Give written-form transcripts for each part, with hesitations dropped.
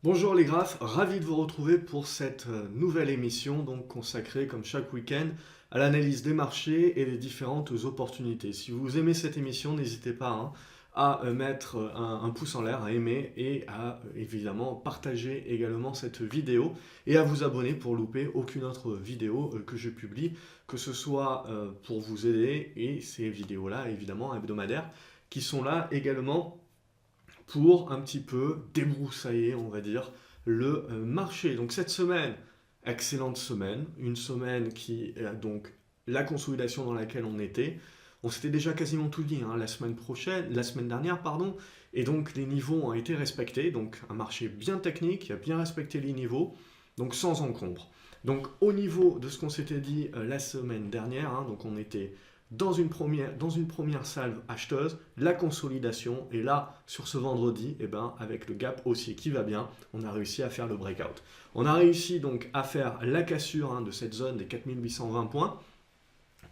Bonjour les graphes, ravi de vous retrouver pour cette nouvelle émission donc consacrée comme chaque week-end à l'analyse des marchés et des différentes opportunités. Si vous aimez cette émission, n'hésitez pas à mettre un pouce en l'air, à aimer et à évidemment partager également cette vidéo et à vous abonner pour louper aucune autre vidéo que je publie, que ce soit pour vous aider et ces vidéos-là évidemment hebdomadaires qui sont là également pour un petit peu débroussailler, on va dire, le marché. Donc cette semaine, excellente semaine, une semaine qui est donc la consolidation dans laquelle on était. On s'était déjà quasiment tout dit la semaine dernière, pardon, et donc les niveaux ont été respectés, donc un marché bien technique, qui a bien respecté les niveaux, donc sans encombre. Donc au niveau de ce qu'on s'était dit la semaine dernière, donc on était dans une première salve acheteuse, la consolidation, et là, sur ce vendredi, avec le gap haussier qui va bien, on a réussi à faire le breakout. On a réussi donc à faire la cassure de cette zone des 4820 points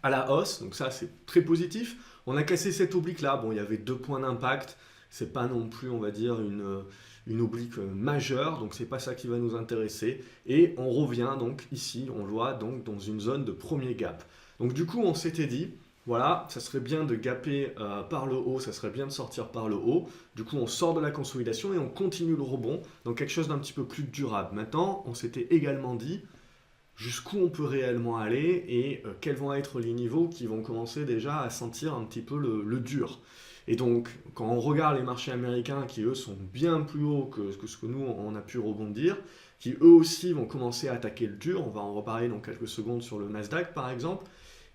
à la hausse, donc ça c'est très positif. On a cassé cette oblique là, bon il y avait 2 points d'impact, c'est pas non plus on va dire une oblique majeure, donc c'est pas ça qui va nous intéresser. Et on revient donc ici, on le voit donc dans une zone de premier gap. Donc du coup on s'était dit, voilà, ça serait bien de gaper par le haut, ça serait bien de sortir par le haut. Du coup, on sort de la consolidation et on continue le rebond dans quelque chose d'un petit peu plus durable. Maintenant, on s'était également dit jusqu'où on peut réellement aller et quels vont être les niveaux qui vont commencer déjà à sentir un petit peu le dur. Et donc, quand on regarde les marchés américains qui, eux, sont bien plus hauts que ce que nous, on a pu rebondir, qui, eux aussi, vont commencer à attaquer le dur, on va en reparler dans quelques secondes sur le Nasdaq, par exemple,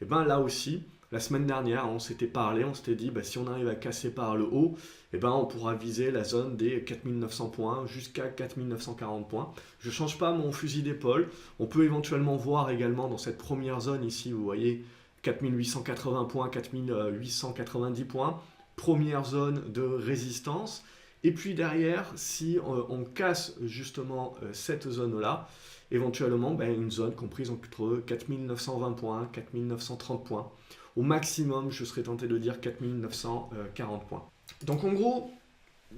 et bien là aussi, la semaine dernière, on s'était parlé, on s'était dit, si on arrive à casser par le haut, on pourra viser la zone des 4900 points jusqu'à 4940 points. Je ne change pas mon fusil d'épaule. On peut éventuellement voir également dans cette première zone ici, vous voyez, 4880 points, 4890 points, première zone de résistance. Et puis derrière, si on casse justement cette zone-là, éventuellement une zone comprise entre 4920 points, 4930 points. Au maximum, je serais tenté de dire 4940 points. Donc en gros,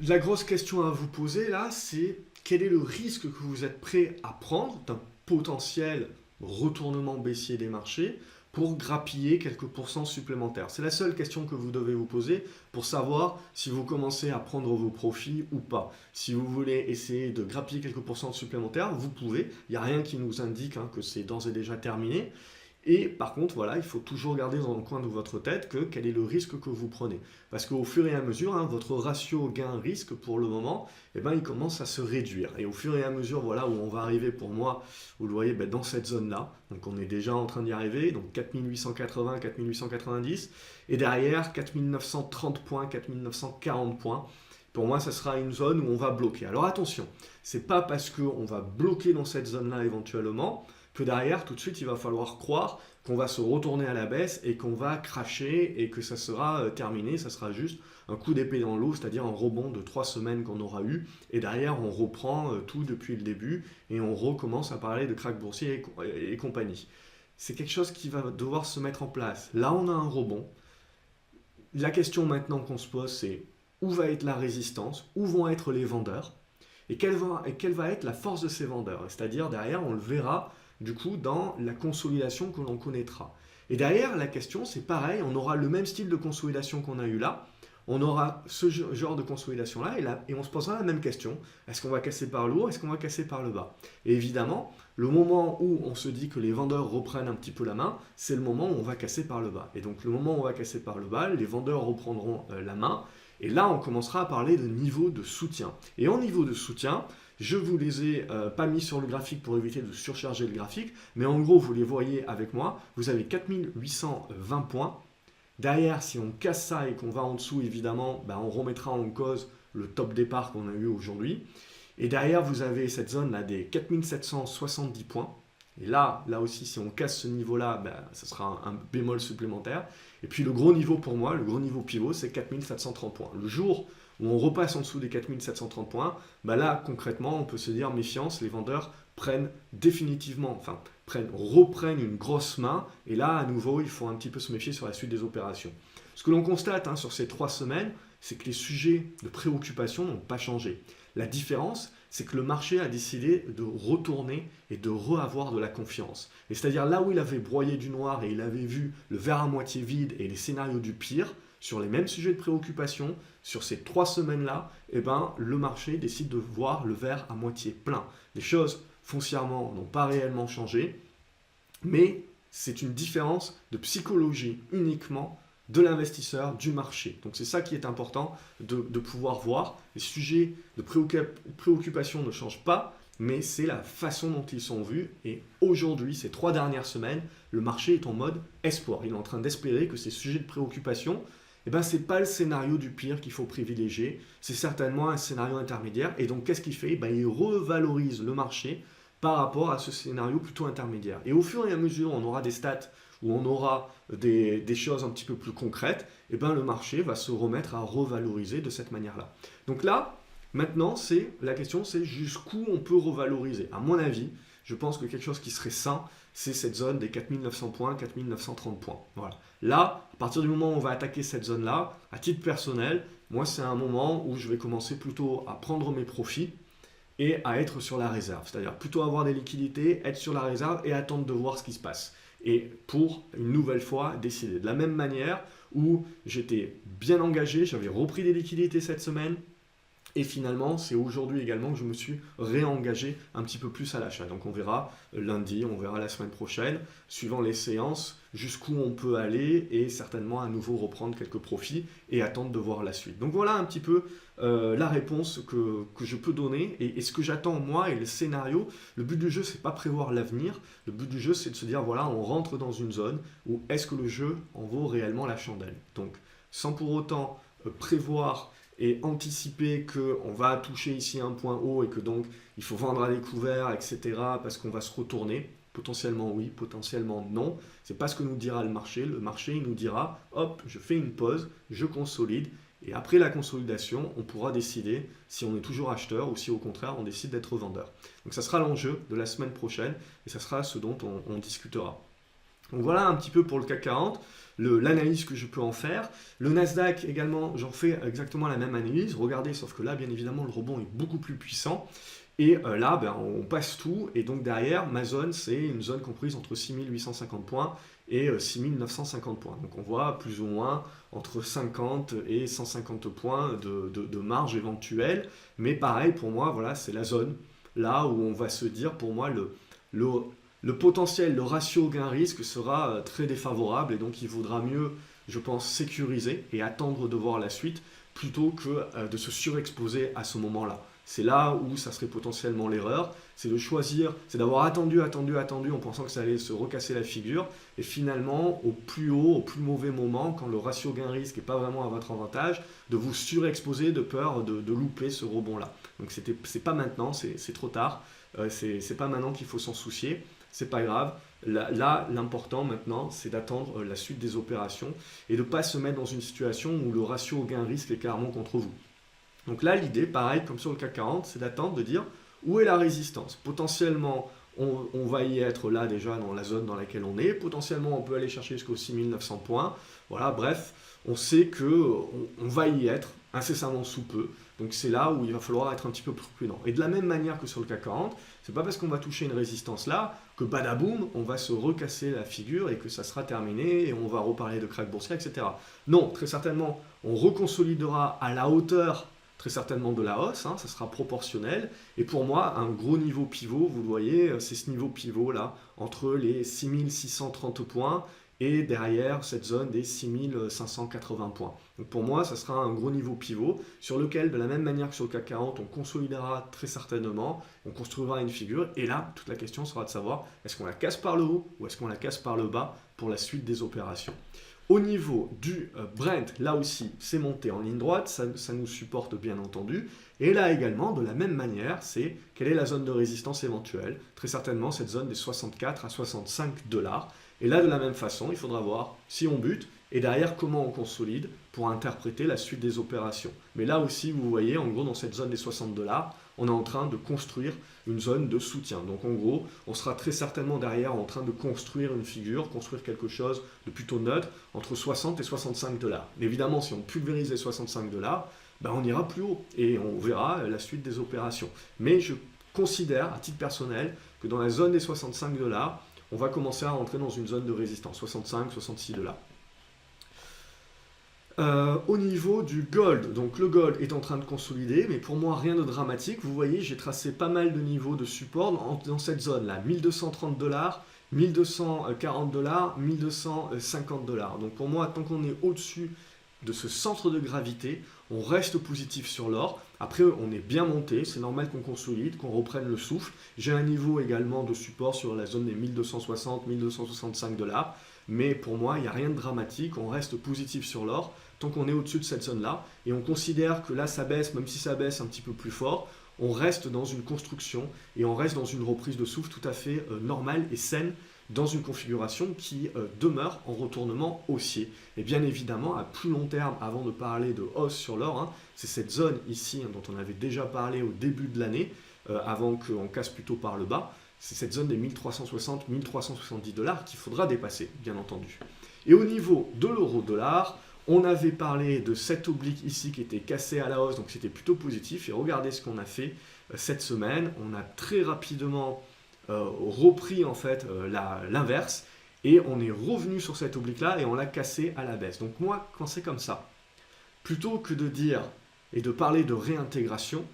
la grosse question à vous poser là, c'est quel est le risque que vous êtes prêt à prendre d'un potentiel retournement baissier des marchés pour grappiller quelques pourcents supplémentaires. C'est la seule question que vous devez vous poser pour savoir si vous commencez à prendre vos profits ou pas. Si vous voulez essayer de grappiller quelques pourcents supplémentaires, vous pouvez. Il n'y a rien qui nous indique que c'est d'ores et déjà terminé. Et par contre, voilà, il faut toujours garder dans le coin de votre tête quel est le risque que vous prenez. Parce qu'au fur et à mesure, votre ratio gain-risque pour le moment, il commence à se réduire. Et au fur et à mesure, voilà où on va arriver pour moi, vous le voyez, dans cette zone-là. Donc on est déjà en train d'y arriver, donc 4880, 4890. Et derrière, 4930 points, 4940 points. Pour moi, ça sera une zone où on va bloquer. Alors attention, c'est pas parce qu'on va bloquer dans cette zone-là éventuellement que derrière, tout de suite, il va falloir croire qu'on va se retourner à la baisse et qu'on va cracher et que ça sera terminé. Ça sera juste un coup d'épée dans l'eau, c'est-à-dire un rebond de 3 semaines qu'on aura eu. Et derrière, on reprend tout depuis le début et on recommence à parler de krach boursier et compagnie. C'est quelque chose qui va devoir se mettre en place. Là, on a un rebond. La question maintenant qu'on se pose, c'est où va être la résistance, où vont être les vendeurs et quelle va être la force de ces vendeurs. C'est-à-dire, derrière, on le verra du coup dans la consolidation que l'on connaîtra. Et derrière, la question, c'est pareil, on aura le même style de consolidation qu'on a eu là, on aura ce genre de consolidation-là, et on se posera la même question, est-ce qu'on va casser par le haut, est-ce qu'on va casser par le bas? Et évidemment, le moment où on se dit que les vendeurs reprennent un petit peu la main, c'est le moment où on va casser par le bas. Et donc le moment où on va casser par le bas, les vendeurs reprendront la main, et là on commencera à parler de niveau de soutien. Et en niveau de soutien, je ne vous les ai pas mis sur le graphique pour éviter de surcharger le graphique, mais en gros, vous les voyez avec moi. Vous avez 4820 points. Derrière, si on casse ça et qu'on va en dessous, évidemment, on remettra en cause le top départ qu'on a eu aujourd'hui. Et derrière, vous avez cette zone-là des 4770 points. Et là aussi, si on casse ce niveau-là, ça sera un bémol supplémentaire. Et puis le gros niveau pour moi, le gros niveau pivot, c'est 4730 points. Le jour où on repasse en dessous des 4730 points, là concrètement on peut se dire méfiance, les vendeurs reprennent une grosse main, et là à nouveau il faut un petit peu se méfier sur la suite des opérations. Ce que l'on constate sur ces 3 semaines, c'est que les sujets de préoccupation n'ont pas changé. La différence, c'est que le marché a décidé de retourner et de re-avoir de la confiance. Et c'est-à-dire là où il avait broyé du noir et il avait vu le verre à moitié vide et les scénarios du pire, sur les mêmes sujets de préoccupation, sur ces 3 semaines-là, eh ben, le marché décide de voir le verre à moitié plein. Les choses foncièrement n'ont pas réellement changé, mais c'est une différence de psychologie uniquement de l'investisseur, du marché. Donc c'est ça qui est important de pouvoir voir. Les sujets de préoccupation ne changent pas, mais c'est la façon dont ils sont vus. Et aujourd'hui, ces 3 dernières semaines, le marché est en mode espoir. Il est en train d'espérer que ces sujets de préoccupation, eh ben, ce n'est pas le scénario du pire qu'il faut privilégier, c'est certainement un scénario intermédiaire. Et donc qu'est-ce qu'il fait? Ben, il revalorise le marché par rapport à ce scénario plutôt intermédiaire. Et au fur et à mesure, on aura des stats où on aura des choses un petit peu plus concrètes, et ben le marché va se remettre à revaloriser de cette manière-là. Donc là, maintenant, la question, c'est jusqu'où on peut revaloriser. À mon avis, je pense que quelque chose qui serait sain, c'est cette zone des 4900 points, 4930 points. Voilà. Là, à partir du moment où on va attaquer cette zone-là, à titre personnel, moi, c'est un moment où je vais commencer plutôt à prendre mes profits et à être sur la réserve. C'est-à-dire plutôt avoir des liquidités, être sur la réserve et attendre de voir ce qui se passe. Et pour une nouvelle fois décider. De la même manière où j'étais bien engagé, j'avais repris des liquidités cette semaine, et finalement, c'est aujourd'hui également que je me suis réengagé un petit peu plus à l'achat. Donc on verra lundi, on verra la semaine prochaine, suivant les séances, jusqu'où on peut aller et certainement à nouveau reprendre quelques profits et attendre de voir la suite. Donc voilà un petit peu la réponse que je peux donner et ce que j'attends moi et le scénario. Le but du jeu, c'est pas prévoir l'avenir. Le but du jeu, c'est de se dire, voilà, on rentre dans une zone où est-ce que le jeu en vaut réellement la chandelle. Donc sans pour autant prévoir et anticiper qu'on va toucher ici un point haut et que donc il faut vendre à découvert, etc. parce qu'on va se retourner. Potentiellement oui, potentiellement non. C'est pas ce que nous dira le marché. Le marché il nous dira, hop, je fais une pause, je consolide. Et après la consolidation, on pourra décider si on est toujours acheteur ou si au contraire on décide d'être vendeur. Donc ça sera l'enjeu de la semaine prochaine et ça sera ce dont on discutera. Donc voilà un petit peu pour le CAC 40, l'analyse que je peux en faire. Le Nasdaq également, j'en fais exactement la même analyse. Regardez, sauf que là, bien évidemment, le rebond est beaucoup plus puissant. Et là, ben, on passe tout. Et donc derrière, ma zone, c'est une zone comprise entre 6850 points et 6950 points. Donc on voit plus ou moins entre 50 et 150 points de marge éventuelle. Mais pareil, pour moi, voilà, c'est la zone là où on va se dire, pour moi, le potentiel, le ratio gain-risque sera très défavorable et donc il vaudra mieux, je pense, sécuriser et attendre de voir la suite plutôt que de se surexposer à ce moment-là. C'est là où ça serait potentiellement l'erreur, c'est de choisir, c'est d'avoir attendu en pensant que ça allait se recasser la figure et finalement au plus haut, au plus mauvais moment, quand le ratio gain-risque n'est pas vraiment à votre avantage, de vous surexposer de peur de louper ce rebond-là. Donc c'est pas maintenant, c'est trop tard, c'est pas maintenant qu'il faut s'en soucier. C'est pas grave. Là, l'important maintenant, c'est d'attendre la suite des opérations et de ne pas se mettre dans une situation où le ratio gain-risque est clairement contre vous. Donc là, l'idée, pareil, comme sur le CAC 40, c'est d'attendre, de dire où est la résistance. Potentiellement, on va y être là déjà dans la zone dans laquelle on est. Potentiellement, on peut aller chercher jusqu'aux 6900 points. Voilà, bref, on sait qu'on va y être incessamment sous peu. Donc c'est là où il va falloir être un petit peu plus prudent. Et de la même manière que sur le CAC 40, c'est pas parce qu'on va toucher une résistance là que badaboum, on va se recasser la figure et que ça sera terminé et on va reparler de crack boursier, etc. Non, très certainement, on reconsolidera à la hauteur très certainement de la hausse, hein, ça sera proportionnel. Et pour moi, un gros niveau pivot, vous le voyez, c'est ce niveau pivot là, entre les 6630 points et derrière cette zone des 6580 points. Donc pour moi, ça sera un gros niveau pivot sur lequel, de la même manière que sur le CAC 40, on consolidera très certainement, on construira une figure et là, toute la question sera de savoir est-ce qu'on la casse par le haut ou est-ce qu'on la casse par le bas pour la suite des opérations. Au niveau du Brent, là aussi, c'est monté en ligne droite, ça nous supporte bien entendu. Et là également, de la même manière, c'est quelle est la zone de résistance éventuelle? Très certainement cette zone des 64 à 65 $. Et là, de la même façon, il faudra voir si on bute et derrière comment on consolide pour interpréter la suite des opérations. Mais là aussi, vous voyez, en gros, dans cette zone des 60 $, on est en train de construire une zone de soutien. Donc en gros, on sera très certainement derrière en train de construire une figure, construire quelque chose de plutôt neutre entre 60 et 65 $. Évidemment, si on pulvérise les 65 $, ben on ira plus haut et on verra la suite des opérations. Mais je considère, à titre personnel, que dans la zone des 65 $, on va commencer à rentrer dans une zone de résistance, 65, 66 $. Au niveau du gold, donc le gold est en train de consolider, mais pour moi rien de dramatique. Vous voyez, j'ai tracé pas mal de niveaux de support dans cette zone-là, 1230 $, 1240 $, 1250 $. Donc pour moi, tant qu'on est au-dessus de ce centre de gravité, on reste positif sur l'or. Après, on est bien monté, c'est normal qu'on consolide, qu'on reprenne le souffle. J'ai un niveau également de support sur la zone des 1260, 1265 $. Mais pour moi, il n'y a rien de dramatique, on reste positif sur l'or tant qu'on est au-dessus de cette zone-là. Et on considère que là, ça baisse, même si ça baisse un petit peu plus fort, on reste dans une construction et on reste dans une reprise de souffle tout à fait normale et saine dans une configuration qui demeure en retournement haussier. Et bien évidemment, à plus long terme, avant de parler de hausse sur l'or, c'est cette zone ici dont on avait déjà parlé au début de l'année, avant qu'on casse plutôt par le bas. C'est cette zone des 1360-1370 $ qu'il faudra dépasser, bien entendu. Et au niveau de l'euro-dollar, on avait parlé de cette oblique ici qui était cassée à la hausse, donc c'était plutôt positif. Et regardez ce qu'on a fait cette semaine. On a très rapidement repris en fait l'inverse et on est revenu sur cette oblique-là et on l'a cassée à la baisse. Donc moi, quand c'est comme ça, plutôt que de dire et de parler de réintégration,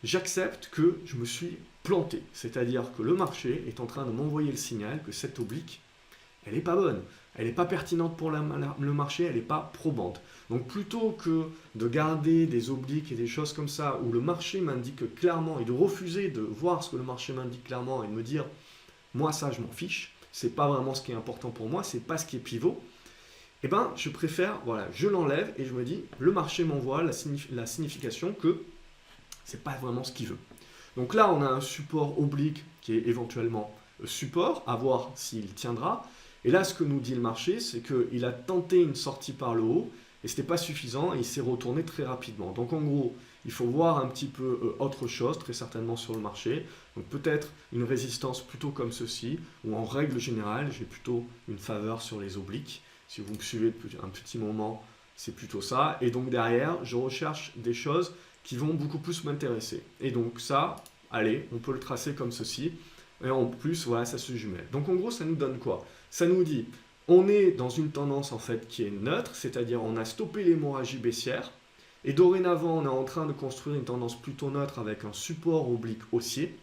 j'accepte que je me suis planté. C'est-à-dire que le marché est en train de m'envoyer le signal que cette oblique, elle n'est pas bonne. Elle n'est pas pertinente pour le marché, elle n'est pas probante. Donc plutôt que de garder des obliques et des choses comme ça où le marché m'indique clairement et de refuser de voir ce que le marché m'indique clairement et de me dire moi ça je m'en fiche, c'est pas vraiment ce qui est important pour moi, c'est pas ce qui est pivot, eh ben je préfère, voilà, je l'enlève et je me dis le marché m'envoie la signification que c'est pas vraiment ce qu'il veut. Donc là on a un support oblique qui est éventuellement support, à voir s'il tiendra. Et là, ce que nous dit le marché, c'est qu'il a tenté une sortie par le haut, et ce n'était pas suffisant, et il s'est retourné très rapidement. Donc en gros, il faut voir un petit peu autre chose, très certainement sur le marché. Donc peut-être une résistance plutôt comme ceci, ou en règle générale, j'ai plutôt une faveur sur les obliques. Si vous me suivez depuis un petit moment, c'est plutôt ça. Et donc derrière, je recherche des choses qui vont beaucoup plus m'intéresser. Et donc ça, allez, on peut le tracer comme ceci. Et en plus, voilà, ça se jumelle. Donc en gros, ça nous donne quoi? Ça nous dit, on est dans une tendance en fait qui est neutre, c'est-à-dire on a stoppé l'hémorragie baissière, et dorénavant on est en train de construire une tendance plutôt neutre avec un support oblique haussier,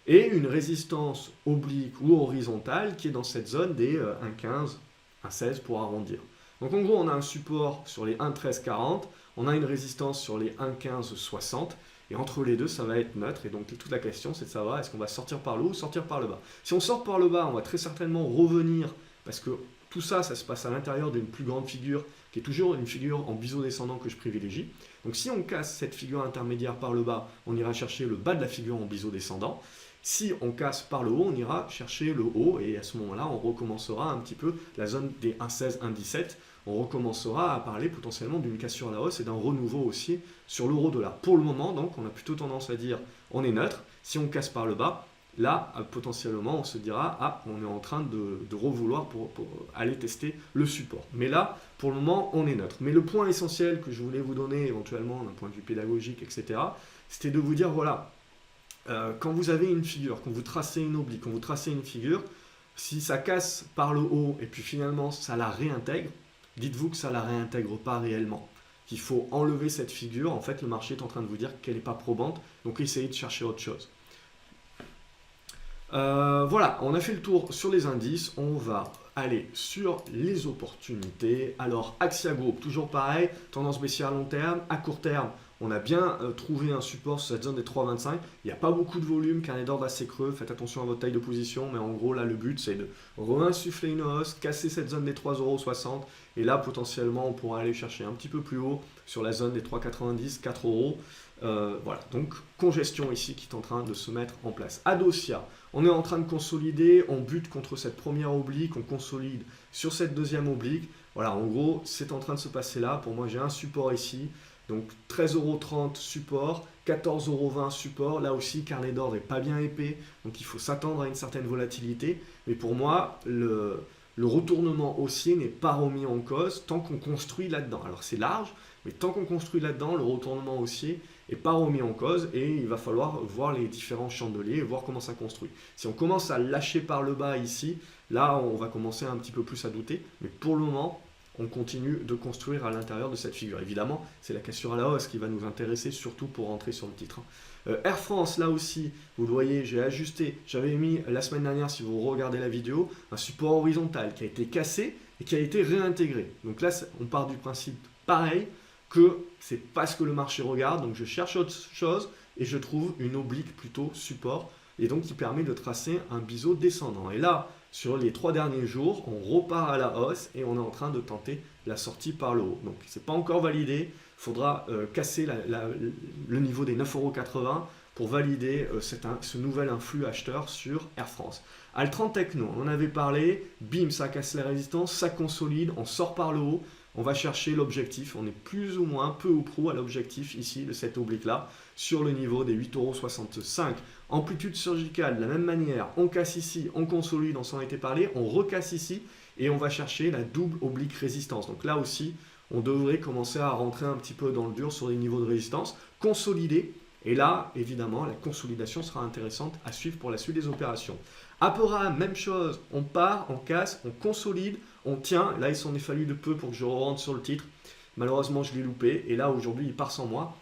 et une résistance oblique ou horizontale qui est dans cette zone des 1,15, 1,16 pour arrondir. Donc en gros, on a un support sur les 1,1340, on a une résistance sur les 1,1560, et entre les deux, ça va être neutre. Et donc toute la question, c'est de savoir est-ce qu'on va sortir par le haut ou sortir par le bas. Si on sort par le bas, on va très certainement revenir, parce que tout ça, ça se passe à l'intérieur d'une plus grande figure, qui est toujours une figure en biseau descendant que je privilégie. Donc si on casse cette figure intermédiaire par le bas, on ira chercher le bas de la figure en biseau descendant. Si on casse par le haut, on ira chercher le haut, et à ce moment-là, on recommencera un petit peu la zone des 1,16, 1,17. On recommencera à parler potentiellement d'une cassure à la hausse et d'un renouveau aussi sur l'euro-dollar. Pour le moment, donc, on a plutôt tendance à dire on est neutre. Si on casse par le bas, là, potentiellement, on se dira ah, on est en train de revouloir pour aller tester le support. Mais là, pour le moment, on est neutre. Mais le point essentiel que je voulais vous donner, éventuellement, d'un point de vue pédagogique, etc., c'était de vous dire voilà, quand vous avez une figure, quand vous tracez une oblique, quand vous tracez une figure, si ça casse par le haut et puis finalement ça la réintègre, dites-vous que ça ne la réintègre pas réellement. Qu'il faut enlever cette figure. En fait, le marché est en train de vous dire qu'elle n'est pas probante. Donc, essayez de chercher autre chose. Voilà, on a fait le tour sur les indices. On va aller sur les opportunités. Alors, Axia Group, toujours pareil. Tendance baissière à long terme. À court terme, on a bien trouvé un support sur cette zone des 3,25. Il n'y a pas beaucoup de volume, carnet d'ordre assez creux. Faites attention à votre taille de position. Mais en gros, là, le but, c'est de réinsuffler une hausse, casser cette zone des 3,60 €. Et là, potentiellement, on pourra aller chercher un petit peu plus haut sur la zone des 3,90, 4 €. Voilà, donc congestion ici qui est en train de se mettre en place. Adosia, on est en train de consolider, on bute contre cette première oblique, on consolide sur cette deuxième oblique. Voilà, en gros, c'est en train de se passer là. Pour moi, j'ai un support ici. Donc 13,30 € support, 14,20 € support. Là aussi, carnet d'ordre n'est pas bien épais. Donc il faut s'attendre à une certaine volatilité. Mais pour moi, le retournement haussier n'est pas remis en cause tant qu'on construit là-dedans. Alors c'est large, Mais tant qu'on construit là-dedans, le retournement haussier n'est pas remis en cause et il va falloir voir les différents chandeliers et voir comment ça construit. Si on commence à lâcher par le bas ici, là on va commencer un petit peu plus à douter. Mais pour le moment, on continue de construire à l'intérieur de cette figure. Évidemment, c'est la cassure à la hausse qui va nous intéresser, surtout pour rentrer sur le titre. Air France, là aussi, vous le voyez, j'ai ajusté. J'avais mis la semaine dernière, si vous regardez la vidéo, un support horizontal qui a été cassé et qui a été réintégré. Donc là, on part du principe pareil, que c'est pas ce que le marché regarde. Donc je cherche autre chose et je trouve une oblique plutôt support. Et donc qui permet de tracer un biseau descendant. Et là, sur les 3 derniers jours, on repart à la hausse et on est en train de tenter la sortie par le haut. Donc ce n'est pas encore validé, il faudra casser le niveau des 9,80 € pour valider ce nouvel influx acheteur sur Air France. Altran Techno, on en avait parlé, bim, ça casse les résistances, ça consolide, on sort par le haut. On va chercher l'objectif, on est plus ou moins peu ou prou à l'objectif ici de cette oblique-là sur le niveau des 8,65 €. Amplitude surgicale, de la même manière, on casse ici, on consolide, on s'en était parlé, on recasse ici et on va chercher la double oblique résistance. Donc là aussi, on devrait commencer à rentrer un petit peu dans le dur sur les niveaux de résistance, consolider. Et là, évidemment, la consolidation sera intéressante à suivre pour la suite des opérations. Apora, même chose, on part, on casse, on consolide, on tient. Là, il s'en est fallu de peu pour que je rentre sur le titre. Malheureusement, je l'ai loupé. Et là, aujourd'hui, il part sans moi.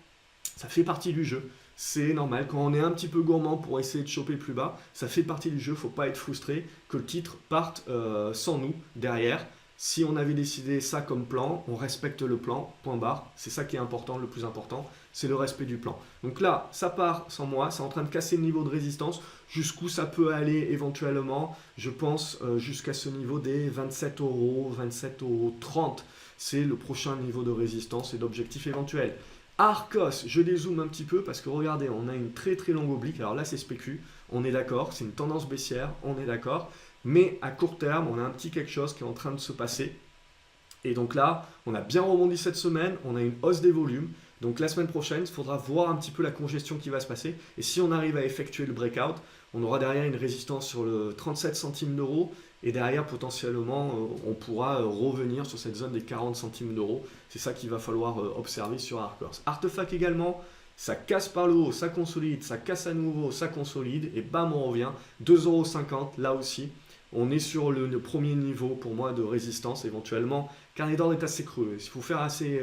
Ça fait partie du jeu. C'est normal. Quand on est un petit peu gourmand pour essayer de choper plus bas, ça fait partie du jeu. Il ne faut pas être frustré que le titre parte sans nous derrière. Si on avait décidé ça comme plan, on respecte le plan, point barre. C'est ça qui est important, le plus important, c'est le respect du plan. Donc là, ça part sans moi, c'est en train de casser le niveau de résistance. Jusqu'où ça peut aller éventuellement, je pense jusqu'à ce niveau des 27 €, 27,30 €. C'est le prochain niveau de résistance et d'objectif éventuel. Arcos, je dézoome un petit peu parce que regardez, on a une très très longue oblique. Alors là, c'est spécu, on est d'accord, c'est une tendance baissière, on est d'accord. Mais à court terme, on a un petit quelque chose qui est en train de se passer. Et donc là, on a bien rebondi cette semaine, on a une hausse des volumes. Donc la semaine prochaine, il faudra voir un petit peu la congestion qui va se passer. Et si on arrive à effectuer le breakout, on aura derrière une résistance sur le 37 centimes d'euros. Et derrière, potentiellement, on pourra revenir sur cette zone des 40 centimes d'euros. C'est ça qu'il va falloir observer sur Arcos. Artefact également, ça casse par le haut, ça consolide, ça casse à nouveau, ça consolide. Et bam, on revient. 2,50 € là aussi. On est sur le premier niveau pour moi de résistance éventuellement. Carnet d'ordre est assez creux. Il faut faire assez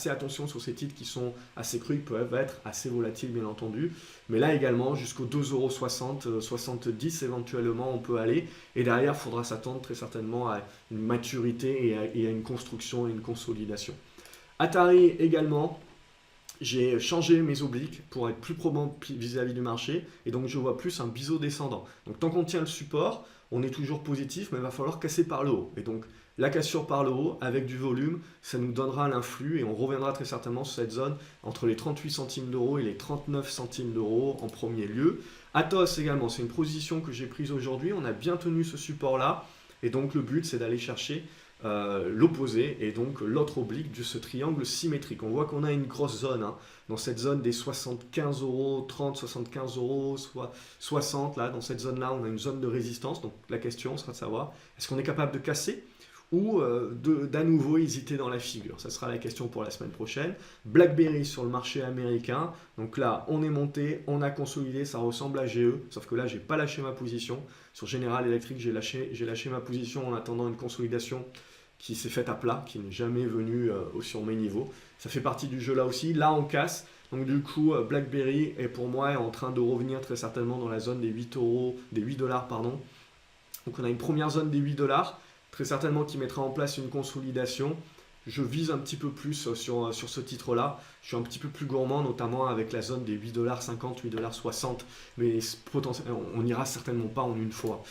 attention sur ces titres qui sont assez creux. Ils peuvent être assez volatiles bien entendu. Mais là également jusqu'aux 2,60 €, 70 éventuellement on peut aller. Et derrière il faudra s'attendre très certainement à une maturité et à une construction et une consolidation. Atari également. J'ai changé mes obliques pour être plus probant vis-à-vis du marché et donc je vois plus un biseau descendant. Donc tant qu'on tient le support, on est toujours positif, mais il va falloir casser par le haut. Et donc la cassure par le haut avec du volume, ça nous donnera l'influx et on reviendra très certainement sur cette zone entre les 38 centimes d'euros et les 39 centimes d'euros en premier lieu. Atos également, c'est une position que j'ai prise aujourd'hui. On a bien tenu ce support-là et donc le but c'est d'aller chercher l'opposé et donc l'autre oblique de ce triangle symétrique. On voit qu'on a une grosse zone, dans cette zone des 75 €, 30, 75 €, soit 60, là, dans cette zone-là, on a une zone de résistance. Donc la question sera de savoir, est-ce qu'on est capable de casser ou d'à nouveau hésiter dans la figure? Ça sera la question pour la semaine prochaine. BlackBerry sur le marché américain. Donc là, on est monté, on a consolidé, ça ressemble à GE, sauf que là, j'ai pas lâché ma position. Sur General Electric, j'ai lâché ma position en attendant une consolidation qui s'est faite à plat, qui n'est jamais venue sur mes niveaux. Ça fait partie du jeu là aussi. Là, on casse. Donc du coup, BlackBerry est pour moi en train de revenir très certainement dans la zone des 8 €, des 8 $, pardon. Donc on a une première zone des 8 $, très certainement qui mettra en place une consolidation. Je vise un petit peu plus sur ce titre-là. Je suis un petit peu plus gourmand, notamment avec la zone des 8,50 $, 8,60 $. Mais on n'ira certainement pas en une fois.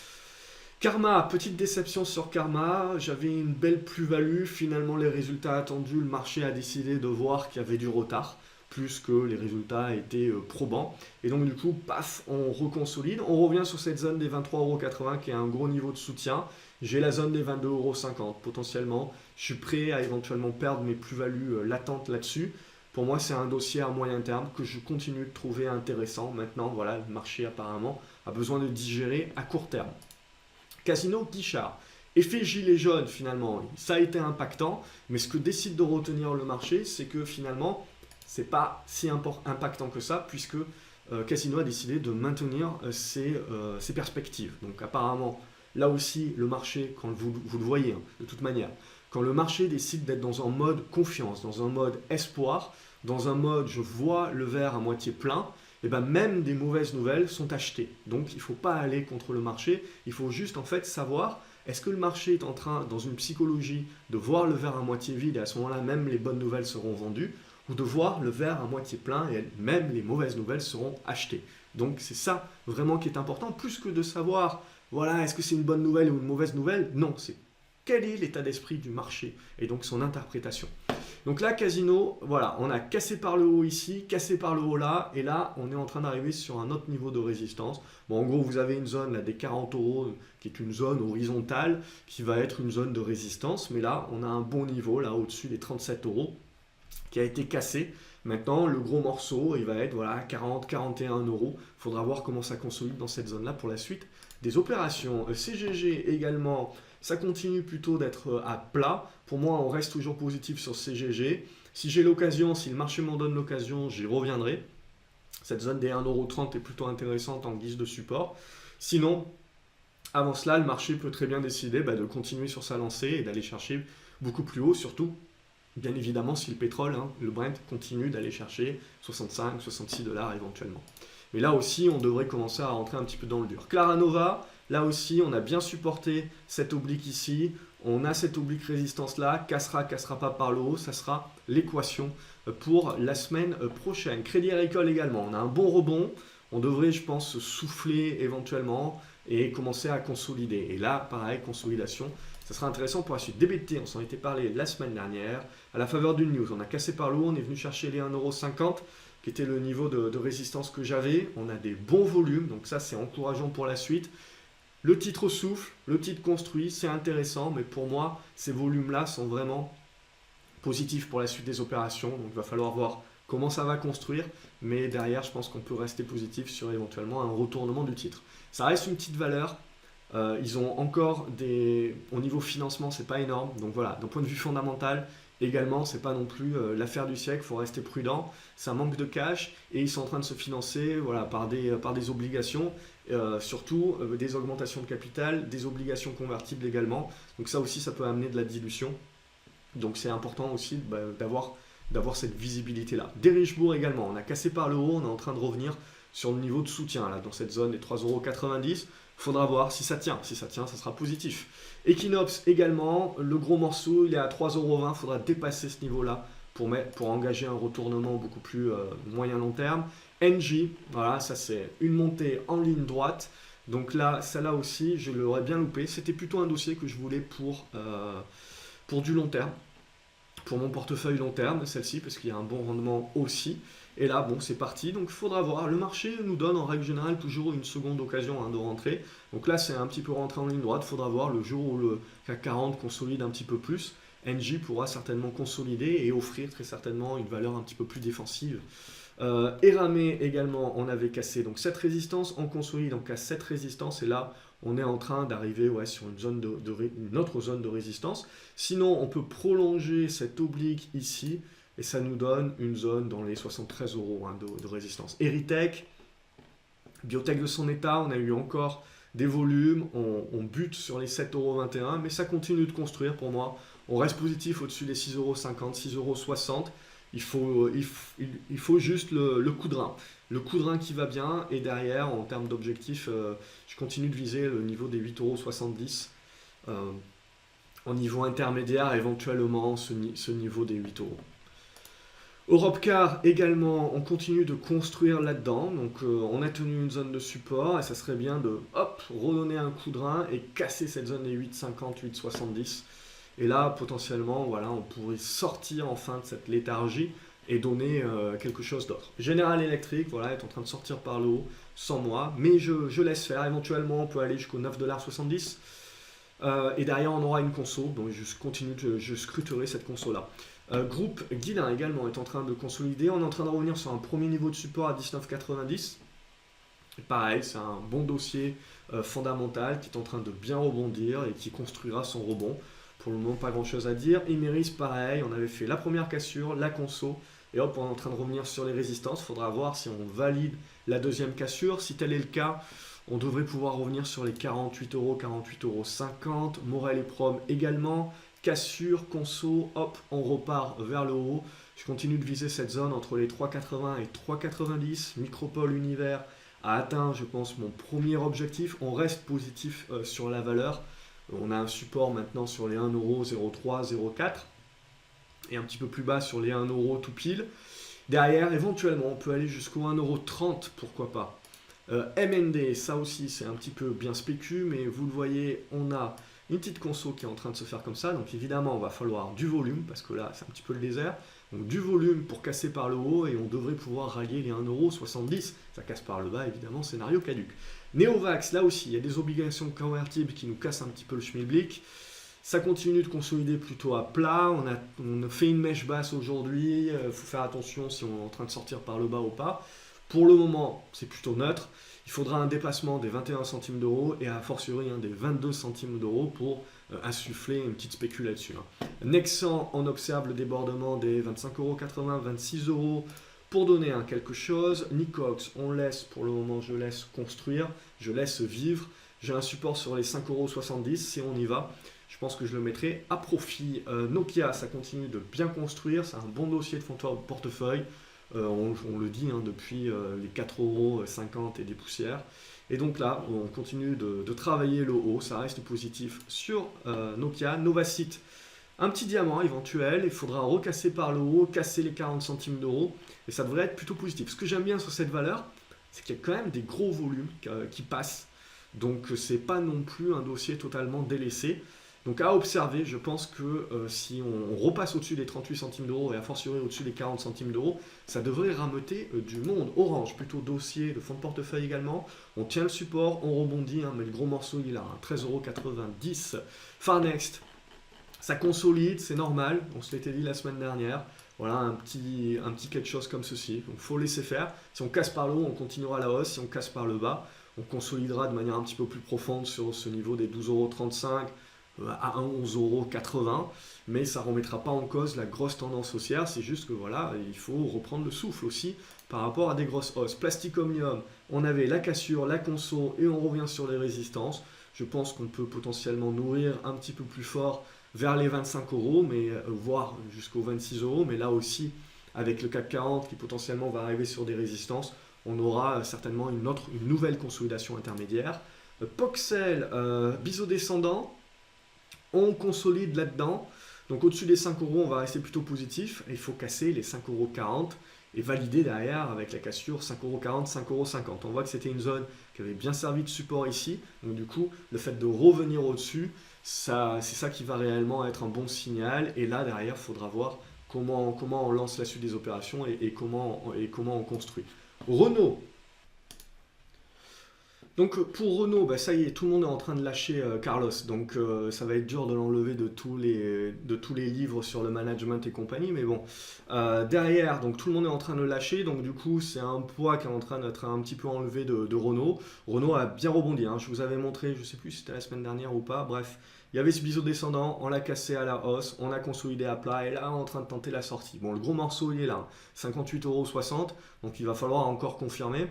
Karma, petite déception sur Karma. J'avais une belle plus-value. Finalement, les résultats attendus, le marché a décidé de voir qu'il y avait du retard, plus que les résultats étaient probants. Et donc du coup, paf, on reconsolide. On revient sur cette zone des 23,80 € qui est un gros niveau de soutien. J'ai la zone des 22,50 € potentiellement. Je suis prêt à éventuellement perdre mes plus-values latentes là-dessus. Pour moi, c'est un dossier à moyen terme que je continue de trouver intéressant. Maintenant, voilà, le marché apparemment a besoin de digérer à court terme. Casino Guichard. Effet gilet jaune, finalement, ça a été impactant, mais ce que décide de retenir le marché, c'est que finalement, c'est pas si impactant que ça, puisque Casino a décidé de maintenir ses perspectives. Donc apparemment, là aussi, le marché, quand vous le voyez, hein, de toute manière, quand le marché décide d'être dans un mode confiance, dans un mode espoir, dans un mode je vois le verre à moitié plein, et ben même des mauvaises nouvelles sont achetées. Donc il ne faut pas aller contre le marché, il faut juste en fait savoir est-ce que le marché est en train, dans une psychologie, de voir le verre à moitié vide et à ce moment-là même les bonnes nouvelles seront vendues, ou de voir le verre à moitié plein et même les mauvaises nouvelles seront achetées. Donc c'est ça vraiment qui est important, plus que de savoir, voilà, est-ce que c'est une bonne nouvelle ou une mauvaise nouvelle. Non, c'est quel est l'état d'esprit du marché et donc son interprétation. Donc là, Casino, voilà, on a cassé par le haut ici, cassé par le haut là, et là, on est en train d'arriver sur un autre niveau de résistance. Bon, en gros, vous avez une zone là, des 40 euros, qui est une zone horizontale, qui va être une zone de résistance, mais là, on a un bon niveau, là, au-dessus des 37 euros, qui a été cassé. Maintenant, le gros morceau, il va être voilà, 40, 41 euros. Il faudra voir comment ça consolide dans cette zone-là pour la suite des opérations. CGG également, ça continue plutôt d'être à plat. Pour moi, on reste toujours positif sur CGG. Si j'ai l'occasion, si le marché m'en donne l'occasion, j'y reviendrai. Cette zone des 1,30 € est plutôt intéressante en guise de support. Sinon, avant cela, le marché peut très bien décider de continuer sur sa lancée et d'aller chercher beaucoup plus haut, surtout bien évidemment si le pétrole, hein, le Brent, continue d'aller chercher 65, 66 $ éventuellement. Mais là aussi, on devrait commencer à rentrer un petit peu dans le dur. Claranova, là aussi, on a bien supporté cette oblique ici. On a cette oblique résistance là, cassera pas par le haut. Ça sera l'équation pour la semaine prochaine. Crédit Agricole également, on a un bon rebond. On devrait, je pense, souffler éventuellement et commencer à consolider. Et là, pareil, consolidation. Ça sera intéressant pour la suite. DBT, on s'en était parlé la semaine dernière. À la faveur d'une news, on a cassé par le haut, on est venu chercher les 1,50 €, qui était le niveau de résistance que j'avais. On a des bons volumes, donc ça c'est encourageant pour la suite. Le titre souffle, le titre construit, c'est intéressant, mais pour moi, ces volumes-là sont vraiment positifs pour la suite des opérations. Donc il va falloir voir comment ça va construire, mais derrière, je pense qu'on peut rester positif sur éventuellement un retournement du titre. Ça reste une petite valeur. Ils ont encore des... Au niveau financement, c'est pas énorme. Donc voilà, d'un point de vue fondamental, également, c'est pas non plus l'affaire du siècle, il faut rester prudent. C'est un manque de cash et ils sont en train de se financer voilà, par des obligations, surtout des augmentations de capital, des obligations convertibles également. Donc ça aussi, ça peut amener de la dilution. Donc c'est important aussi d'avoir cette visibilité-là. Des Richebourg également, on a cassé par le haut, on est en train de revenir sur le niveau de soutien, là, dans cette zone des 3,90 €. Il faudra voir si ça tient. Si ça tient, ça sera positif. Equinox également, le gros morceau, il est à 3,20 €. Il faudra dépasser ce niveau-là pour engager un retournement beaucoup plus moyen-long terme. NJ, voilà, ça c'est une montée en ligne droite. Donc là, celle-là aussi, je l'aurais bien loupé. C'était plutôt un dossier que je voulais pour du long terme. Pour mon portefeuille long terme, celle-ci, parce qu'il y a un bon rendement aussi. Et là, bon, c'est parti. Donc, il faudra voir. Le marché nous donne, en règle générale, toujours une seconde occasion de rentrer. Donc là, c'est un petit peu rentré en ligne droite. Il faudra voir le jour où le CAC 40 consolide un petit peu plus. NJ pourra certainement consolider et offrir très certainement une valeur un petit peu plus défensive. Eramé également, on avait cassé donc cette résistance. On consolide, donc à cette résistance. Et là, on est en train d'arriver sur une autre zone de résistance. Sinon, on peut prolonger cette oblique ici. Et ça nous donne une zone dans les 73 € de résistance. Eritech, biotech de son état, on a eu encore des volumes, on bute sur les 7,21 €, mais ça continue de construire pour moi. On reste positif au-dessus des 6,50 €, 6,60 €. Il faut juste le coup de rein. Le coup de rein qui va bien, et derrière, en termes d'objectifs, je continue de viser le niveau des 8,70 € en niveau intermédiaire, éventuellement ce niveau des 8 €. Europcar également, on continue de construire là-dedans, donc on a tenu une zone de support et ça serait bien de redonner un coup de rein et casser cette zone des 8,50, 8,70. Et là, potentiellement, voilà, on pourrait sortir enfin de cette léthargie et donner quelque chose d'autre. General Electric, voilà, est en train de sortir par le haut, sans moi, mais je laisse faire. Éventuellement, on peut aller jusqu'au 9,70 $. Et derrière, on aura une conso, donc je scruterai cette conso-là. Groupe Guilin également est en train de consolider. On est en train de revenir sur un premier niveau de support à 19,90. Et pareil, c'est un bon dossier fondamental qui est en train de bien rebondir et qui construira son rebond. Pour le moment, pas grand chose à dire. Imeris, pareil, on avait fait la première cassure, la conso, et hop, on est en train de revenir sur les résistances. Il faudra voir si on valide la deuxième cassure. Si tel est le cas, on devrait pouvoir revenir sur les 48 euros, 48,50 €. Morel et Prom également. Cassure, conso, hop, on repart vers le haut. Je continue de viser cette zone entre les 3,80 et 3,90. Micropole Univers a atteint, je pense, mon premier objectif. On reste positif sur la valeur. On a un support maintenant sur les 1,03 €, 0,4 et un petit peu plus bas sur les 1 € tout pile. Derrière, éventuellement, on peut aller jusqu'au 1,30 €, pourquoi pas. MND, ça aussi, c'est un petit peu bien spécu, mais vous le voyez, on a une petite conso qui est en train de se faire comme ça. Donc évidemment, il va falloir du volume, parce que là, c'est un petit peu le désert. Donc du volume pour casser par le haut, et on devrait pouvoir rallier les 1,70 €. Ça casse par le bas, évidemment, scénario caduc. Neovax, là aussi, il y a des obligations convertibles qui nous cassent un petit peu le schmilblick. Ça continue de consolider plutôt à plat. On a fait une mèche basse aujourd'hui. Il faut faire attention si on est en train de sortir par le bas ou pas. Pour le moment, c'est plutôt neutre. Il faudra un dépassement des 21 centimes d'euros et a fortiori des 22 centimes d'euros pour insuffler une petite spécule là-dessus. Nexan, on observe le débordement des 25,80 €, 26 € pour donner quelque chose. Nicox, on laisse, pour le moment, je laisse construire, je laisse vivre. J'ai un support sur les 5,70 € si on y va. Je pense que je le mettrai à profit. Nokia, ça continue de bien construire. C'est un bon dossier de fonds de portefeuille. On le dit depuis les 4,50 € et des poussières. Et donc là, on continue de travailler le haut. Ça reste positif sur Nokia. Novacite, un petit diamant éventuel. Il faudra recasser par le haut, casser les 40 centimes d'euros. Et ça devrait être plutôt positif. Ce que j'aime bien sur cette valeur, c'est qu'il y a quand même des gros volumes qui passent. Donc c'est pas non plus un dossier totalement délaissé. Donc à observer, je pense que si on repasse au-dessus des 38 centimes d'euros et a fortiori au-dessus des 40 centimes d'euros, ça devrait rameuter du monde. Orange, plutôt dossier de fonds de portefeuille également. On tient le support, on rebondit, mais le gros morceau il est là, 13,90 €. Farnext, ça consolide, c'est normal, on se l'était dit la semaine dernière. Voilà un petit quelque chose comme ceci. Donc il faut laisser faire. Si on casse par le haut, on continuera à la hausse. Si on casse par le bas, on consolidera de manière un petit peu plus profonde sur ce niveau des 12,35 € à 11,80 €, mais ça ne remettra pas en cause la grosse tendance haussière. C'est juste que voilà, il faut reprendre le souffle aussi par rapport à des grosses hausses. Plastic Omnium, on avait la cassure, la conso et on revient sur les résistances. Je pense qu'on peut potentiellement nourrir un petit peu plus fort vers les 25 €, mais voire jusqu'aux 26 €. Mais là aussi, avec le CAC 40 qui potentiellement va arriver sur des résistances, on aura certainement une nouvelle consolidation intermédiaire. Poxel, biseau descendant. On consolide là-dedans. Donc au-dessus des 5 €, on va rester plutôt positif. Et il faut casser les 5,40 € et valider derrière avec la cassure 5,40 €, 5,50 €. On voit que c'était une zone qui avait bien servi de support ici. Donc du coup, le fait de revenir au-dessus, c'est ça qui va réellement être un bon signal. Et là, derrière, il faudra voir comment on lance la suite des opérations et comment on construit. Renault. Donc pour Renault, ça y est, tout le monde est en train de lâcher Carlos, donc ça va être dur de l'enlever de tous les livres sur le management et compagnie, mais bon, derrière, donc tout le monde est en train de le lâcher, donc du coup c'est un poids qui est en train d'être un petit peu enlevé de Renault. Renault a bien rebondi, je vous avais montré, je ne sais plus si c'était la semaine dernière ou pas, bref, il y avait ce biseau descendant, on l'a cassé à la hausse, on l'a consolidé à plat, et là on est en train de tenter la sortie. Bon, le gros morceau il est là, 58,60 €, donc il va falloir encore confirmer.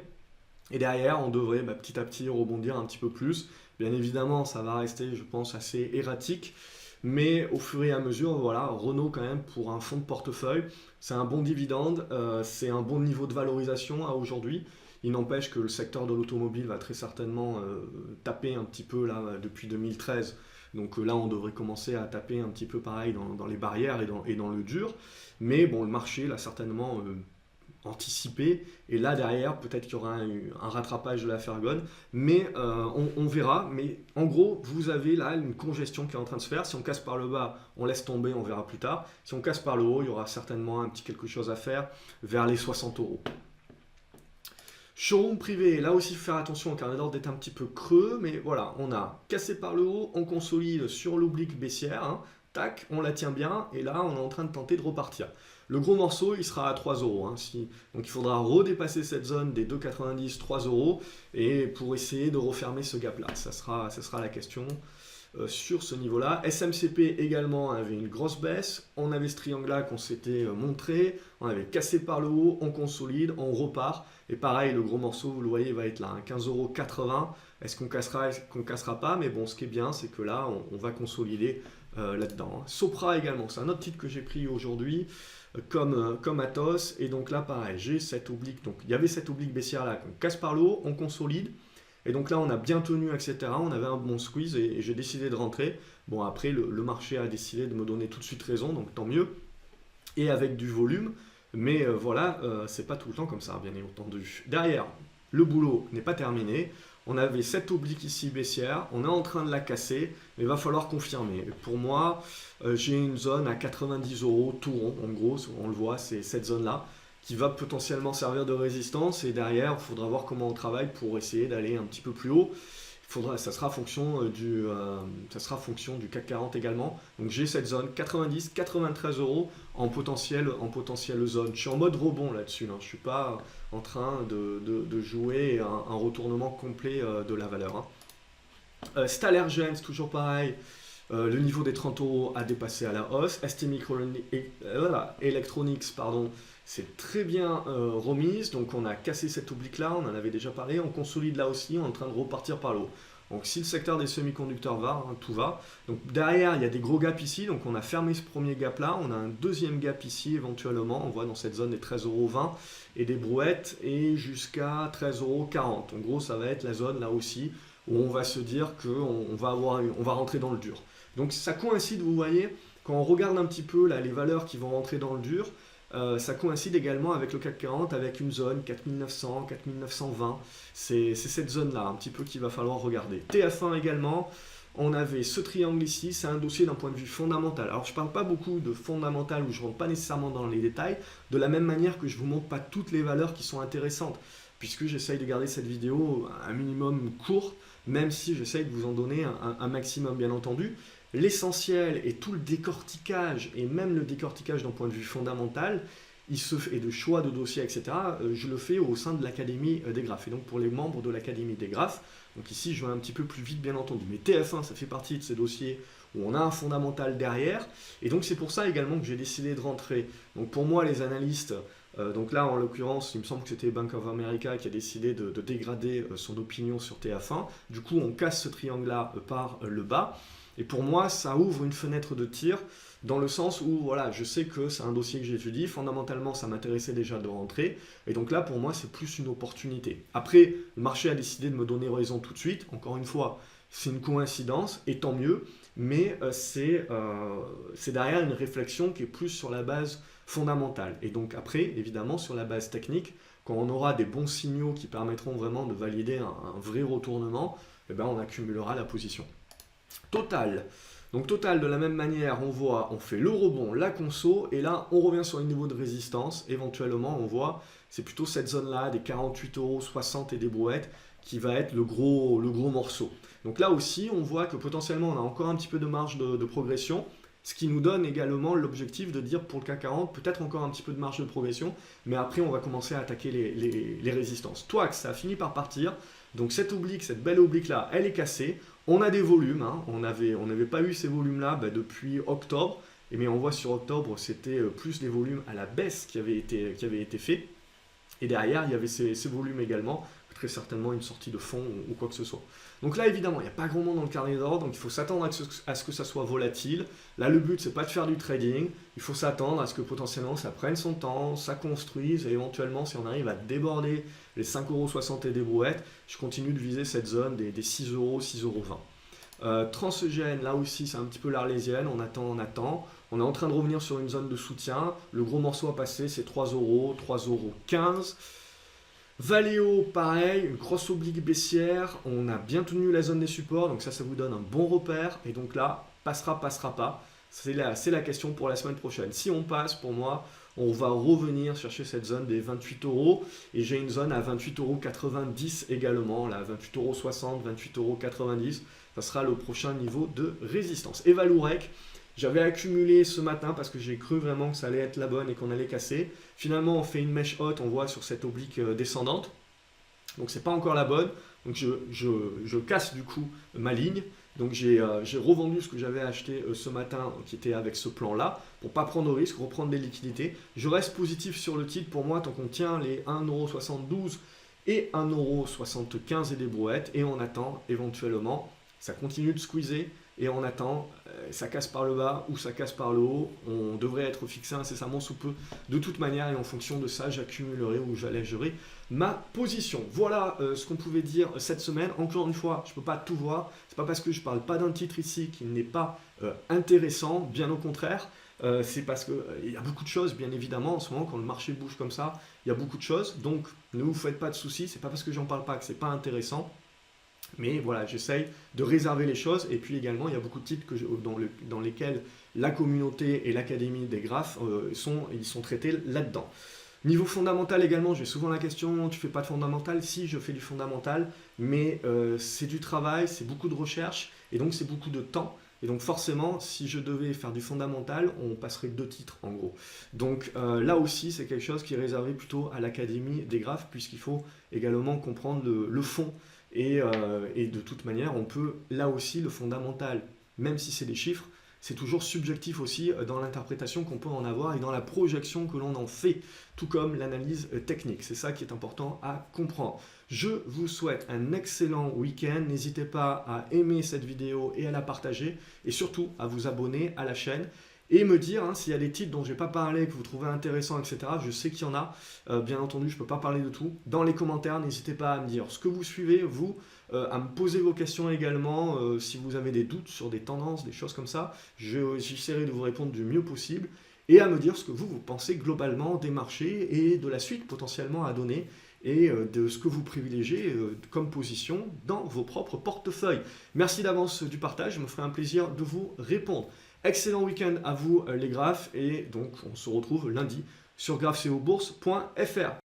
Et derrière, on devrait petit à petit rebondir un petit peu plus. Bien évidemment, ça va rester, je pense, assez erratique. Mais au fur et à mesure, voilà, Renault quand même, pour un fonds de portefeuille, c'est un bon dividende, c'est un bon niveau de valorisation à aujourd'hui. Il n'empêche que le secteur de l'automobile va très certainement taper un petit peu là depuis 2013. Donc là, on devrait commencer à taper un petit peu pareil dans les barrières et dans le dur. Mais bon, le marché l'a certainement anticipé, et là derrière peut-être qu'il y aura un rattrapage de la Fergone, mais on verra. Mais en gros, vous avez là une congestion qui est en train de se faire. Si on casse par le bas, on laisse tomber, on verra plus tard. Si on casse par le haut, il y aura certainement un petit quelque chose à faire vers les 60 €. Showroom privé, là aussi il faut faire attention, le carnet d'ordre est un petit peu creux, mais voilà, on a cassé par le haut, on consolide sur l'oblique baissière, tac, on la tient bien, et là, on est en train de tenter de repartir. Le gros morceau, il sera à 3 euros. Hein, donc il faudra redépasser cette zone des 2,90, 3 euros, et pour essayer de refermer ce gap-là. Ça sera la question sur ce niveau-là. SMCP également avait une grosse baisse. On avait ce triangle-là qu'on s'était montré. On avait cassé par le haut, on consolide, on repart. Et pareil, le gros morceau, vous le voyez, va être là, hein, 15,80 €. Est-ce qu'on cassera, est-ce qu'on cassera pas? Mais bon, ce qui est bien, c'est que là, on va consolider là-dedans. Hein. Sopra également, c'est un autre titre que j'ai pris aujourd'hui, comme Atos. Et donc là, pareil, j'ai cette oblique. Donc il y avait cette oblique baissière là qu'on casse par le haut, on consolide. Et donc là, on a bien tenu, etc. On avait un bon squeeze et j'ai décidé de rentrer. Bon, après, le marché a décidé de me donner tout de suite raison, donc tant mieux. Et avec du volume. Mais voilà, c'est pas tout le temps comme ça, bien entendu. Derrière, le boulot n'est pas terminé. On avait cette oblique ici baissière. On est en train de la casser, mais il va falloir confirmer. Pour moi, j'ai une zone à 90 € tout rond. En gros, on le voit, c'est cette zone-là qui va potentiellement servir de résistance, et derrière, il faudra voir comment on travaille pour essayer d'aller un petit peu plus haut. Ça sera fonction du CAC 40 également. Donc j'ai cette zone 90, 93 € en potentielle zone. Je suis en mode rebond là-dessus. Hein. Je ne suis pas en train de jouer un retournement complet de la valeur. Hein. Stalergens, toujours pareil. Le niveau des 30 € a dépassé à la hausse. ST Electronics, pardon, c'est très bien remise. Donc on a cassé cette oblique là, on en avait déjà parlé. On consolide là aussi, on est en train de repartir par le haut. Donc si le secteur des semi-conducteurs va, hein, tout va. Donc derrière, il y a des gros gaps ici. Donc on a fermé ce premier gap là. On a un deuxième gap ici éventuellement. On voit dans cette zone des 13,20 € et des brouettes et jusqu'à 13,40 €. En gros, ça va être la zone là aussi où on va se dire qu'on va rentrer dans le dur. Donc ça coïncide, vous voyez, quand on regarde un petit peu là, les valeurs qui vont rentrer dans le dur, ça coïncide également avec le CAC 40, avec une zone 4900, 4920. C'est cette zone-là un petit peu qu'il va falloir regarder. TF1 également, on avait ce triangle ici, c'est un dossier d'un point de vue fondamental. Alors je ne parle pas beaucoup de fondamental où je ne rentre pas nécessairement dans les détails, de la même manière que je ne vous montre pas toutes les valeurs qui sont intéressantes, puisque j'essaye de garder cette vidéo un minimum court, même si j'essaye de vous en donner un maximum, bien entendu. L'essentiel et tout le décortiquage, et même le décortiquage d'un point de vue fondamental, et de choix de dossiers, etc., je le fais au sein de l'Académie des Graphes. Et donc pour les membres de l'Académie des Graphes, donc ici je vais un petit peu plus vite, bien entendu. Mais TF1, ça fait partie de ces dossiers où on a un fondamental derrière. Et donc c'est pour ça également que j'ai décidé de rentrer. Donc pour moi, les analystes, donc là en l'occurrence, il me semble que c'était Bank of America qui a décidé de dégrader son opinion sur TF1. Du coup, on casse ce triangle-là par le bas. Et pour moi, ça ouvre une fenêtre de tir dans le sens où voilà, je sais que c'est un dossier que j'étudie, fondamentalement ça m'intéressait déjà de rentrer, et donc là pour moi c'est plus une opportunité. Après, le marché a décidé de me donner raison tout de suite, encore une fois, c'est une coïncidence, et tant mieux, mais c'est derrière une réflexion qui est plus sur la base fondamentale. Et donc après, évidemment, sur la base technique, quand on aura des bons signaux qui permettront vraiment de valider un vrai retournement, eh ben, on accumulera la position. Total. Donc Total, de la même manière, on fait le rebond, la conso, et là, on revient sur un niveau de résistance. Éventuellement, on voit, c'est plutôt cette zone-là, des 48,60 € et des brouettes, qui va être le gros morceau. Donc là aussi, on voit que potentiellement, on a encore un petit peu de marge de progression, ce qui nous donne également l'objectif de dire pour le CAC 40, peut-être encore un petit peu de marge de progression, mais après, on va commencer à attaquer les résistances. Twax, ça a fini par partir. Donc cette oblique, cette belle oblique-là, elle est cassée. On a des volumes, hein. On n'avait pas eu ces volumes-là depuis octobre. Mais on voit sur octobre, c'était plus des volumes à la baisse qui avaient été faits. Et derrière, il y avait ces volumes également, très certainement une sortie de fond ou quoi que ce soit. Donc là, évidemment, il n'y a pas grand monde dans le carnet d'ordre, donc il faut s'attendre à ce que ça soit volatile. Là, le but, c'est pas de faire du trading. Il faut s'attendre à ce que potentiellement ça prenne son temps, ça construise, et éventuellement, si on arrive à déborder les 5,60 € et des brouettes, je continue de viser cette zone des 6 €, 6,20 €. Transgène, là aussi, c'est un petit peu l'arlésienne. On attend. On est en train de revenir sur une zone de soutien. Le gros morceau à passer, c'est 3 €, 3,15 €. Valeo, pareil, une grosse oblique baissière. On a bien tenu la zone des supports, donc ça vous donne un bon repère. Et donc là, passera pas. C'est la question pour la semaine prochaine. Si on passe, pour moi, on va revenir chercher cette zone des 28 €. Et j'ai une zone à 28,90 € également, là, 28,60 €, 28,90 €. Ça sera le prochain niveau de résistance. Et Valourec, J'avais accumulé ce matin parce que j'ai cru vraiment que ça allait être la bonne et qu'on allait casser. Finalement, on fait une mèche haute, on voit sur cette oblique descendante. Donc c'est pas encore la bonne. Donc je casse du coup ma ligne. Donc j'ai revendu ce que j'avais acheté ce matin qui était avec ce plan-là pour pas prendre de risque, reprendre des liquidités. Je reste positif sur le titre pour moi tant qu'on tient les 1,72 € et 1,75 € et des brouettes. Et on attend éventuellement, ça continue de squeezer et on attend, ça casse par le bas ou ça casse par le haut. On devrait être fixé incessamment sous peu de toute manière et en fonction de ça, j'accumulerai ou j'allégerai ma position. Voilà ce qu'on pouvait dire cette semaine. Encore une fois, je ne peux pas tout voir. C'est pas parce que je ne parle pas d'un titre ici qu'il n'est pas intéressant, bien au contraire. C'est parce qu'il y a beaucoup de choses, bien évidemment, en ce moment, quand le marché bouge comme ça, il y a beaucoup de choses. Donc, ne vous faites pas de soucis. C'est pas parce que j'en parle pas que c'est pas intéressant. Mais voilà, j'essaye de réserver les choses. Et puis également, il y a beaucoup de titres dans lesquels la communauté et l'académie des graphes ils sont traités là-dedans. Niveau fondamental également, j'ai souvent la question, tu fais pas de fondamental? Si, je fais du fondamental, mais c'est du travail, c'est beaucoup de recherche, et donc c'est beaucoup de temps. Et donc forcément, si je devais faire du fondamental, on passerait 2 titres en gros. Donc là aussi, c'est quelque chose qui est réservé plutôt à l'académie des graphes, puisqu'il faut également comprendre le fond. Et de toute manière, on peut là aussi le fondamental, même si c'est des chiffres, c'est toujours subjectif aussi dans l'interprétation qu'on peut en avoir et dans la projection que l'on en fait, tout comme l'analyse technique. C'est ça qui est important à comprendre. Je vous souhaite un excellent week-end. N'hésitez pas à aimer cette vidéo et à la partager et surtout à vous abonner à la chaîne. Et me dire s'il y a des titres dont je n'ai pas parlé, que vous trouvez intéressants, etc. Je sais qu'il y en a. Bien entendu, je ne peux pas parler de tout. Dans les commentaires, n'hésitez pas à me dire ce que vous suivez, vous, à me poser vos questions également. Si vous avez des doutes sur des tendances, des choses comme ça, j'essaierai de vous répondre du mieux possible. Et à me dire ce que vous pensez globalement des marchés et de la suite potentiellement à donner et de ce que vous privilégiez comme position dans vos propres portefeuilles. Merci d'avance du partage, je me ferai un plaisir de vous répondre. Excellent week-end à vous les graphes et donc on se retrouve lundi sur graphcobourse.fr.